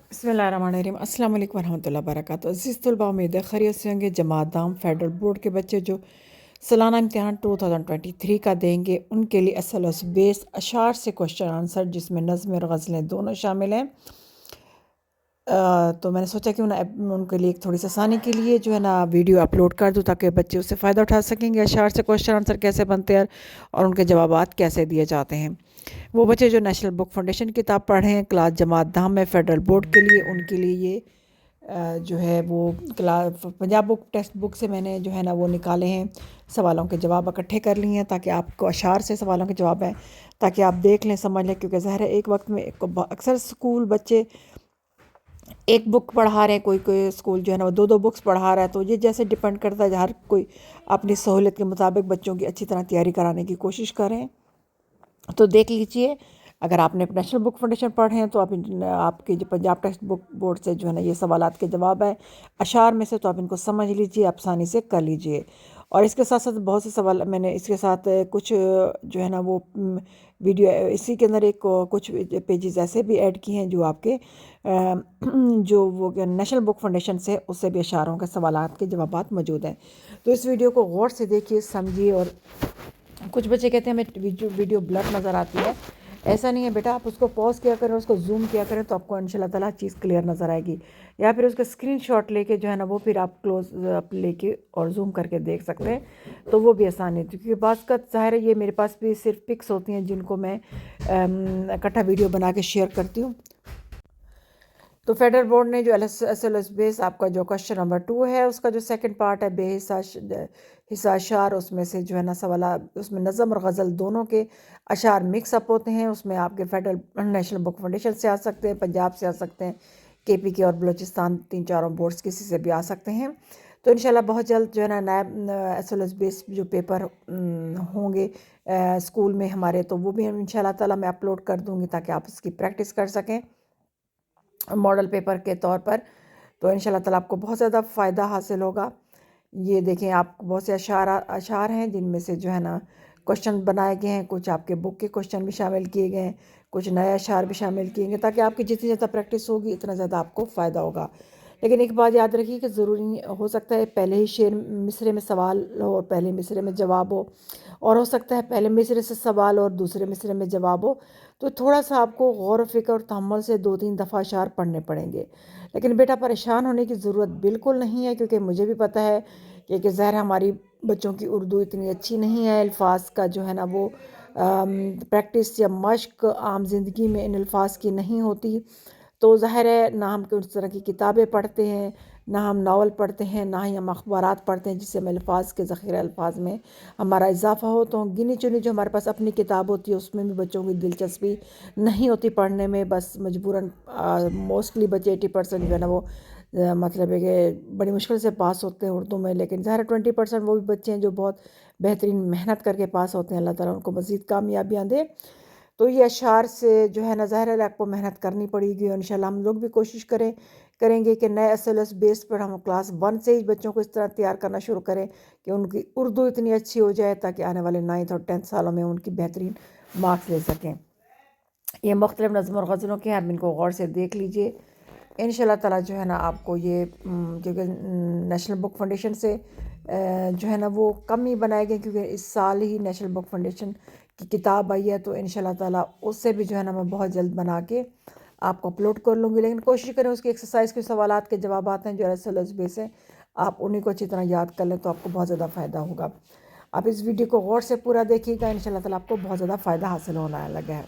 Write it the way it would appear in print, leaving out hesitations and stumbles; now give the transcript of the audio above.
बिस्मिल्लाहिर्रहमानिर्रहीम। अस्सलाम वालेकुम वरहमतुल्लाहि वबरकातुहू। अज़ीज़ तलबा, उम्मीद है खैरियत से होंगे। जमात दाम फेडरल बोर्ड के बच्चे जो सालाना इम्तिहान 2023 का देंगे, उनके लिए एसएलएस बेस अशार से क्वेश्चन आंसर, जिसमें नज़्में और गज़लें दोनों शामिल हैं। तो मैंने सोचा कि उनके लिए थोड़ी सी आसानी के लिए जो है ना वीडियो अपलोड कर दूँ, ताकि बच्चे उससे फ़ायदा उठा सकेंगे। अशार से क्वेश्चन आंसर कैसे बनते हैं और उनके जवाबात कैसे दिए जाते हैं। वो बच्चे जो नेशनल बुक फाउंडेशन की किताब पढ़े हैं क्लास जमात दाम में फेडरल बोर्ड के लिए, उनके लिए ये जो है वो class Punjab book text book से मैंने जो है ना वो निकाले हैं, सवालों के जवाब इकट्ठे कर लिए हैं, ताकि आपको अशार से सवालों के जवाब हैं, ताकि आप देख लें, समझ लें। क्योंकि ज़ाहिर है एक वक्त में अक्सर स्कूल बच्चे एक बुक पढ़ा रहे हैं, कोई कोई स्कूल जो है ना वो दो दो बुक्स पढ़ा रहा है। तो ये जैसे डिपेंड करता है, हर कोई अपनी सहूलियत के मुताबिक बच्चों की अच्छी तरह तैयारी कराने की कोशिश करें। तो देख लीजिए, अगर आपने नेशनल बुक फाउंडेशन पढ़े हैं तो आपके जो पंजाब टेक्स्ट बुक बोर्ड से जो है ना ये सवालात के जवाब है अशार में से, तो आप इनको समझ लीजिए, आसानी से कर लीजिए। और इसके साथ साथ बहुत से सवाल मैंने इसके साथ कुछ जो है ना वो वीडियो इसी के अंदर एक कुछ पेजेस ऐसे भी ऐड किए हैं जो आपके जो वो नेशनल बुक फाउंडेशन से उससे भी अशारों के सवालात के जवाबात मौजूद हैं। तो इस वीडियो को गौर से देखिए, समझिए। और कुछ बच्चे कहते हैं हमें वीडियो ब्लर नज़र आती है। ऐसा नहीं है बेटा, आप उसको पॉज किया करें, उसको जूम किया करें, तो आपको इंशाल्लाह ताला चीज़ क्लियर नज़र आएगी। या फिर उसका स्क्रीनशॉट लेके जो है ना वो फिर आप क्लोज अप लेके और जूम करके देख सकते हैं, तो वो भी आसान है। क्योंकि बाज़ का ज़ाहिर है ये मेरे पास भी सिर्फ पिक्स होती हैं जिनको मैं इकट्ठा वीडियो बना के शेयर करती हूँ। तो फेडरल बोर्ड ने जो एसएलएस बेस आपका जो क्वेश्चन नंबर 2 है, उसका जो सेकंड पार्ट है हिस्सा अशार, उसमें से जो है ना सवाल, उसमें नज़म और गज़ल दोनों के अशार मिक्स अप होते हैं। उसमें आपके फेडरल नेशनल बुक फाउंडेशन से आ सकते हैं, पंजाब से आ सकते हैं, केपी के और बलूचिस्तान, 3-4 बोर्ड्स किसी से भी आ सकते हैं। तो इंशाल्लाह बहुत जल्द जो है ना नया एसएलएस बेस जो पेपर होंगे स्कूल में हमारे, तो वो भी इंशाल्लाह ताला मैं अपलोड कर दूँगी, ताकि आप उसकी प्रैक्टिस कर सकें मॉडल पेपर के तौर पर। तो इंशाल्लाह ताला आपको बहुत ज़्यादा फ़ायदा हासिल होगा। ये देखें, आप बहुत से अशार हैं जिनमें से जो है ना क्वेश्चन बनाए गए हैं, कुछ आपके बुक के क्वेश्चन भी शामिल किए गए हैं, कुछ नए अशार भी शामिल किए गए, ताकि आपकी जितनी ज़्यादा प्रैक्टिस होगी इतना ज़्यादा आपको फ़ायदा होगा। लेकिन एक बात याद रखिए कि ज़रूरी हो सकता है पहले ही शेर मिसरे में सवाल हो और पहले मिसरे में जवाब हो, और हो सकता है पहले मिसरे से सवाल और दूसरे मिसरे में जवाब हो। तो थोड़ा सा आपको गौर फ़िक्र और तहम्मुल से 2-3 दफ़ा अशार पढ़ने पड़ेंगे। लेकिन बेटा परेशान होने की ज़रूरत बिल्कुल नहीं है, क्योंकि मुझे भी पता है कि ज़ाहिर हमारी बच्चों की उर्दू इतनी अच्छी नहीं है, अल्फाज का जो है ना वो प्रैक्टिस या मश्क आम ज़िंदगी में इन अल्फाज की नहीं होती। तो ज़ाहिर है ना हम उस तरह की किताबें पढ़ते हैं, ना हम नावल पढ़ते हैं, ना ही हम अखबारात पढ़ते हैं जिससे हम अल्फाज के ज़ख़ीरा अल्फाज में हमारा इजाफ़ा हो। तो गिनी चुनी जो हमारे पास अपनी किताब होती है उसमें भी बच्चों की दिलचस्पी नहीं होती पढ़ने में, बस मजबूरन मोस्टली बच्चे 80% जो है ना वो मतलब है कि बड़ी मुश्किल से पास होते हैं उर्दू में। लेकिन ज़ाहिर 20% वो भी बच्चे हैं जो बहुत बेहतरीन मेहनत करके पास होते हैं। अल्लाह ताला उनको मज़ीद कामयाबियाँ दे। तो ये अशार से जो है ना ज़ाहिर है आपको मेहनत करनी पड़ेगी, और इंशाल्लाह हम लोग भी कोशिश करेंगे कि नए एसएलएस बेस पर हम क्लास 1 से ही बच्चों को इस तरह तैयार करना शुरू करें कि उनकी उर्दू इतनी अच्छी हो जाए, ताकि आने वाले 9th और 10th सालों में उनकी बेहतरीन मार्क्स ले सकें। ये मुख्तलिफ़ नज़्म और गज़लों के, आप इनको गौर से देख लीजिए। इंशाल्लाह ताला जो है ना आपको ये क्योंकि नेशनल बुक फाउंडेशन से जो है ना वो कम ही बनाए गए, क्योंकि इस साल ही नेशनल बुक फाउंडेशन की किताब आई है। तो इंशाल्लाह ताला उससे भी जो है ना मैं बहुत जल्द बना के आपको अपलोड कर लूँगी। लेकिन कोशिश करें उसकी एक्सरसाइज के सवालात के जवाबात हैं जो एसएलएस बेस है, आप उन्हीं को अच्छी तरह याद कर लें, तो आपको बहुत ज़्यादा फ़ायदा होगा। आप इस वीडियो को गौर से पूरा देखिएगा, इंशाल्लाह ताला आपको बहुत ज़्यादा फ़ायदा हासिल होने लगा है।